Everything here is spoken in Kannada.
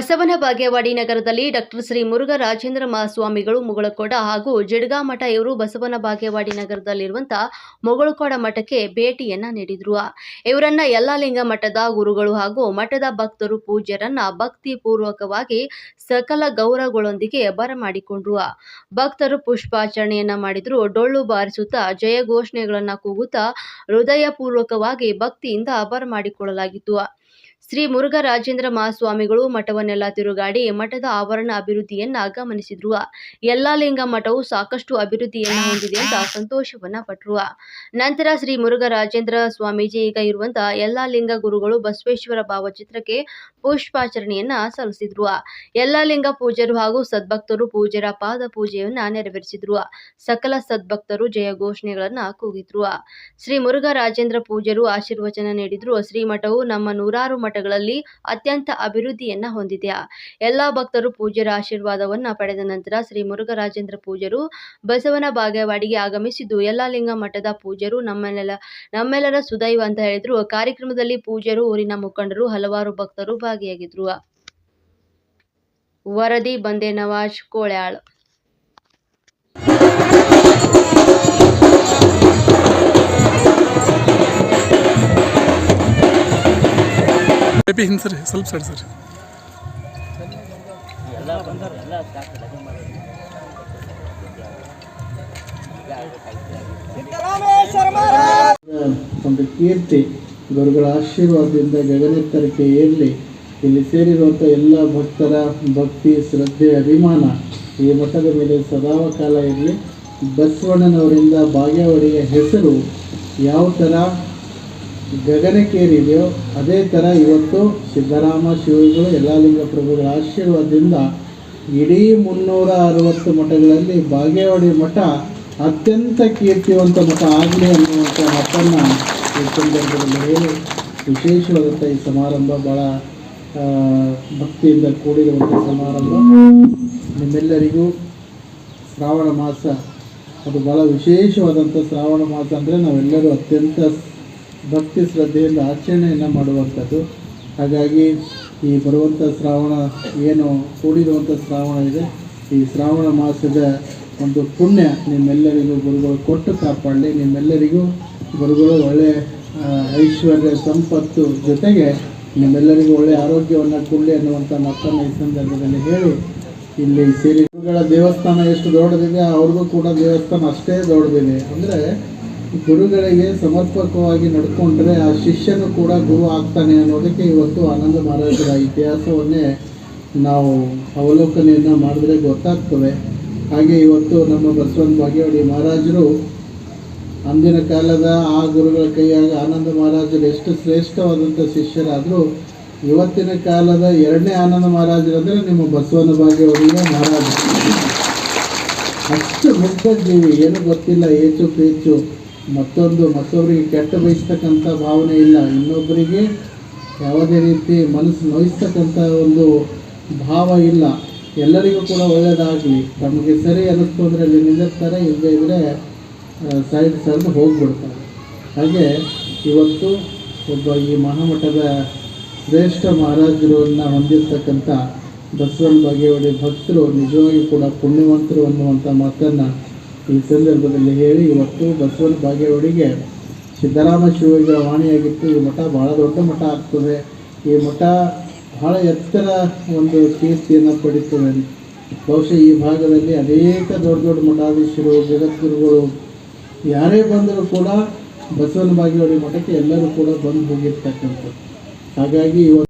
ಬಸವನ ಬಾಗೇವಾಡಿ ನಗರದಲ್ಲಿ ಡಾಕ್ಟರ್ ಶ್ರೀ ಮುರುಘಾ ರಾಜೇಂದ್ರ ಮಹಾಸ್ವಾಮಿಗಳು ಮುಗಳಕೋಡ ಹಾಗೂ ಜಡಗಾ ಮಠ ಇವರು ಬಸವನ ಬಾಗೇವಾಡಿ ನಗರದಲ್ಲಿರುವಂತಹ ಮುಗಳಕೋಡ ಮಠಕ್ಕೆ ಭೇಟಿಯನ್ನ ನೀಡಿದ್ರು. ಇವರನ್ನ ಯಲ್ಲಾಲಿಂಗ ಮಠದ ಗುರುಗಳು ಹಾಗೂ ಮಠದ ಭಕ್ತರು ಪೂಜ್ಯರನ್ನ ಭಕ್ತಿ ಪೂರ್ವಕವಾಗಿ ಸಕಲ ಗೌರವಗಳೊಂದಿಗೆ ಬರಮಾಡಿಕೊಂಡ್ರು. ಭಕ್ತರು ಪುಷ್ಪಾಚರಣೆಯನ್ನ ಮಾಡಿದ್ರು. ಡೊಳ್ಳು ಬಾರಿಸುತ್ತಾ ಜಯ ಘೋಷಣೆಗಳನ್ನ ಕೂಗುತ್ತಾ ಹೃದಯ ಪೂರ್ವಕವಾಗಿ ಭಕ್ತಿಯಿಂದ ಬರಮಾಡಿಕೊಳ್ಳಲಾಗಿತ್ತು. ಶ್ರೀ ಮುರುಘಾ ರಾಜೇಂದ್ರ ಮಹಾಸ್ವಾಮಿಗಳು ಮಠವನ್ನೆಲ್ಲ ತಿರುಗಾಡಿ ಮಠದ ಆವರಣ ಅಭಿವೃದ್ಧಿಯನ್ನ ಗಮನಿಸಿದ್ರು. ಯಲ್ಲಾಲಿಂಗ ಮಠವು ಸಾಕಷ್ಟು ಅಭಿವೃದ್ಧಿಯನ್ನ ಹೊಂದಿದೆ ಅಂತ ಸಂತೋಷವನ್ನ ಪಟ್ಟರು. ನಂತರ ಶ್ರೀ ಮುರುಘಾ ರಾಜೇಂದ್ರ ಸ್ವಾಮೀಜಿ ಈಗ ಇರುವಂತಹ ಯಲ್ಲಾಲಿಂಗ ಗುರುಗಳು ಬಸವೇಶ್ವರ ಭಾವಚಿತ್ರಕ್ಕೆ ಪುಷ್ಪಾಚರಣೆಯನ್ನ ಸಲ್ಲಿಸಿದ್ರು. ಯಲ್ಲಾಲಿಂಗ ಪೂಜ್ಯರು ಹಾಗೂ ಸದ್ಭಕ್ತರು ಪೂಜ್ಯರ ಪಾದ ಪೂಜೆಯನ್ನ ನೆರವೇರಿಸಿದ್ರು. ಸಕಲ ಸದ್ಭಕ್ತರು ಜಯ ಘೋಷಣೆಗಳನ್ನ ಕೂಗಿದ್ರು. ಶ್ರೀ ಮುರುಘಾ ರಾಜೇಂದ್ರ ಪೂಜ್ಯರು ಆಶೀರ್ವಚನ ನೀಡಿದ್ರು. ಶ್ರೀಮಠವು ನಮ್ಮ ನೂರಾರು ಮಠಗಳಲ್ಲಿ ಅತ್ಯಂತ ಅಭಿವೃದ್ಧಿಯನ್ನ ಹೊಂದಿದೆ. ಎಲ್ಲಾ ಭಕ್ತರು ಪೂಜ್ಯರ ಆಶೀರ್ವಾದವನ್ನ ಪಡೆದ ನಂತರ ಶ್ರೀ ಮುರುಘಾ ರಾಜೇಂದ್ರ ಪೂಜ್ಯರು ಬಸವನ ಬಾಗೇವಾಡಿಗೆ ಆಗಮಿಸಿದ್ದು ಯಲ್ಲಾಲಿಂಗ ಮಠದ ಪೂಜ್ಯರು ನಮ್ಮೆಲ್ಲರ ಸುದೈವ ಅಂತ ಹೇಳಿದ್ರು. ಕಾರ್ಯಕ್ರಮದಲ್ಲಿ ಪೂಜ್ಯರು, ಊರಿನ ಮುಖಂಡರು, ಹಲವಾರು ಭಕ್ತರು ಭಾಗಿಯಾಗಿದ್ರು. ವರದಿ ಬಂದೆ ನವಾಜ್ ಕೋಳ್ಯಾಳ್. ಸರ್ ಸ್ವಲ್ಪ ಸರಿ ಸರ್ ಒಂದು ಕೀರ್ತಿ ಗುರುಗಳ ಆಶೀರ್ವಾದದಿಂದ ಗಗನೆತ್ತರಕ್ಕೆ ಏರಲಿ. ಇಲ್ಲಿ ಸೇರಿರುವಂಥ ಎಲ್ಲ ಭಕ್ತರ ಭಕ್ತಿ, ಶ್ರದ್ಧೆ, ಅಭಿಮಾನ ಈ ಮಠದ ಮೇಲೆ ಸದಾಕಾಲ ಇರಲಿ. ಬಸವಣ್ಣನವರಿಂದ ಬಾಗೇವಾಡಿಯ ಹೆಸರು ಯಾವ ಥರ ಗಗನಕ್ಕೇರಿದೆಯೋ ಅದೇ ಥರ ಇವತ್ತು ಸಿದ್ದರಾಮ ಶಿವಗಳು ಯಲ್ಲಾಲಿಂಗ ಪ್ರಭುಗಳ ಆಶೀರ್ವಾದದಿಂದ ಇಡೀ 360 ಮಠಗಳಲ್ಲಿ ಬಾಗೇವಾಡಿ ಮಠ ಅತ್ಯಂತ ಕೀರ್ತಿವಂತ ಮಠ ಆಗಲಿ ಅನ್ನುವಂಥ ಮಾತನ್ನು ಈ ಸಂದರ್ಭದಲ್ಲಿ ಹೇಳಿ, ವಿಶೇಷವಾದಂಥ ಈ ಸಮಾರಂಭ ಭಾಳ ಭಕ್ತಿಯಿಂದ ಕೂಡಿರುವಂಥ ಸಮಾರಂಭ. ನಿಮ್ಮೆಲ್ಲರಿಗೂ ಶ್ರಾವಣ ಮಾಸ ಅದು ಭಾಳ ವಿಶೇಷವಾದಂಥ ಶ್ರಾವಣ ಮಾಸ ಅಂದರೆ ನಾವೆಲ್ಲರೂ ಅತ್ಯಂತ ಭಕ್ತಿ ಶ್ರದ್ಧೆಯಿಂದ ಆಚರಣೆಯನ್ನು ಮಾಡುವಂಥದ್ದು. ಹಾಗಾಗಿ ಈ ಬರುವಂಥ ಶ್ರಾವಣ ಏನು ಕೂಡಿರುವಂಥ ಶ್ರಾವಣ ಇದೆ, ಈ ಶ್ರಾವಣ ಮಾಸದ ಒಂದು ಪುಣ್ಯ ನಿಮ್ಮೆಲ್ಲರಿಗೂ ಗುರುಗಳು ಕೊಟ್ಟು ಕಾಪಾಡಲಿ. ನಿಮ್ಮೆಲ್ಲರಿಗೂ ಗುರುಗಳು ಒಳ್ಳೆಯ ಐಶ್ವರ್ಯ ಸಂಪತ್ತು ಜೊತೆಗೆ ನಿಮ್ಮೆಲ್ಲರಿಗೂ ಒಳ್ಳೆಯ ಆರೋಗ್ಯವನ್ನು ಕೊಡಲಿ ಅನ್ನುವಂಥ ಮಾತನ್ನು ಈ ಸಂದರ್ಭದಲ್ಲಿ ಹೇಳಿ, ಇಲ್ಲಿ ಸೇರಿ ಗುರುಗಳ ದೇವಸ್ಥಾನ ಎಷ್ಟು ದೊಡ್ಡದಿದೆ ಅವ್ರಿಗೂ ಕೂಡ ದೇವಸ್ಥಾನ ಅಷ್ಟೇ ದೊಡ್ಡದಿದೆ. ಅಂದರೆ ಗುರುಗಳಿಗೆ ಸಮರ್ಪಕವಾಗಿ ನಡ್ಕೊಂಡ್ರೆ ಆ ಶಿಷ್ಯನು ಕೂಡ ಗುರು ಆಗ್ತಾನೆ ಅನ್ನೋದಕ್ಕೆ ಇವತ್ತು ಆನಂದ ಮಹಾರಾಜರ ಇತಿಹಾಸವನ್ನೇ ನಾವು ಅವಲೋಕನೆಯನ್ನು ಮಾಡಿದ್ರೆ ಗೊತ್ತಾಗ್ತವೆ. ಹಾಗೆ ಇವತ್ತು ನಮ್ಮ ಬಸವನ ಬಾಗೇವಾಡಿ ಮಹಾರಾಜರು ಅಂದಿನ ಕಾಲದ ಆ ಗುರುಗಳ ಕೈಯಾಗ ಆನಂದ ಮಹಾರಾಜರು ಎಷ್ಟು ಶ್ರೇಷ್ಠವಾದಂಥ ಶಿಷ್ಯರಾದರೂ ಇವತ್ತಿನ ಕಾಲದ 2ನೇ ಆನಂದ ಮಹಾರಾಜರಂದರೆ ನಿಮ್ಮ ಬಸವನ ಬಾಗೇವಾಡಿಯ ಮಹಾರಾಜ. ಅಷ್ಟು ಮುಗ್ಧ ಜೀವಿ, ಏನು ಗೊತ್ತಿಲ್ಲ, ಏಚು ಪೇಚು, ಮತ್ತೊಬ್ಬರಿಗೆ ಕೆಟ್ಟ ಬಯಸ್ತಕ್ಕಂಥ ಭಾವನೆ ಇಲ್ಲ, ಇನ್ನೊಬ್ಬರಿಗೆ ಯಾವುದೇ ರೀತಿ ಮನಸ್ಸು ನೋಯಿಸ್ತಕ್ಕಂಥ ಒಂದು ಭಾವ ಇಲ್ಲ. ಎಲ್ಲರಿಗೂ ಕೂಡ ಒಳ್ಳೆಯದಾಗಲಿ, ತಮಗೆ ಸರಿ ಅನ್ನಿಸ್ತು ಅಂದರೆ ಅಲ್ಲಿ ನಿಲ್ಲಿಸ್ತಾರೆ, ಇಲ್ಲದೇ ಇದ್ದರೆ ಸೈಡ್ ಸರಿದು ಹೋಗಿಬಿಡ್ತಾರೆ. ಹಾಗೆ ಇವತ್ತು ಒಬ್ಬ ಈ ಮಹಾಮಠದ ಶ್ರೇಷ್ಠ ಮಹಾರಾಜರನ್ನು ಹೊಂದಿರತಕ್ಕಂಥ ಬಸವನ ಬಾಗೇವಾಡಿ ಭಕ್ತರು ನಿಜವಾಗಿ ಕೂಡ ಪುಣ್ಯವಂತರು ಅನ್ನುವಂಥ ಮಾತನ್ನು ಈ ಸಂದರ್ಭದಲ್ಲಿ ಹೇಳಿ, ಇವತ್ತು ಬಸವನ ಬಾಗೇವಾಡಿಗೆ ಸಿದ್ದರಾಮ ಶಿವಗಳ ವಾಣಿಯಾಗಿತ್ತು. ಈ ಮಠ ಭಾಳ ದೊಡ್ಡ ಮಠ ಆಗ್ತದೆ. ಈ ಮಠ ಭಾಳ ಎತ್ತರ ಒಂದು ಕೀರ್ತಿಯನ್ನು ಪಡೀತದೆ. ಬಹುಶಃ ಈ ಭಾಗದಲ್ಲಿ ಅನೇಕ ದೊಡ್ಡ ದೊಡ್ಡ ಮಠಾಧೀಶರು, ಜಗದ್ಗುರುಗಳು ಯಾರೇ ಬಂದರೂ ಕೂಡ ಬಸವನ ಬಾಗೇವಾಡಿ ಮಠಕ್ಕೆ ಎಲ್ಲರೂ ಕೂಡ ಬಂದು ಹೋಗಿರ್ತಕ್ಕಂಥದ್ದು. ಹಾಗಾಗಿ ಇವತ್ತು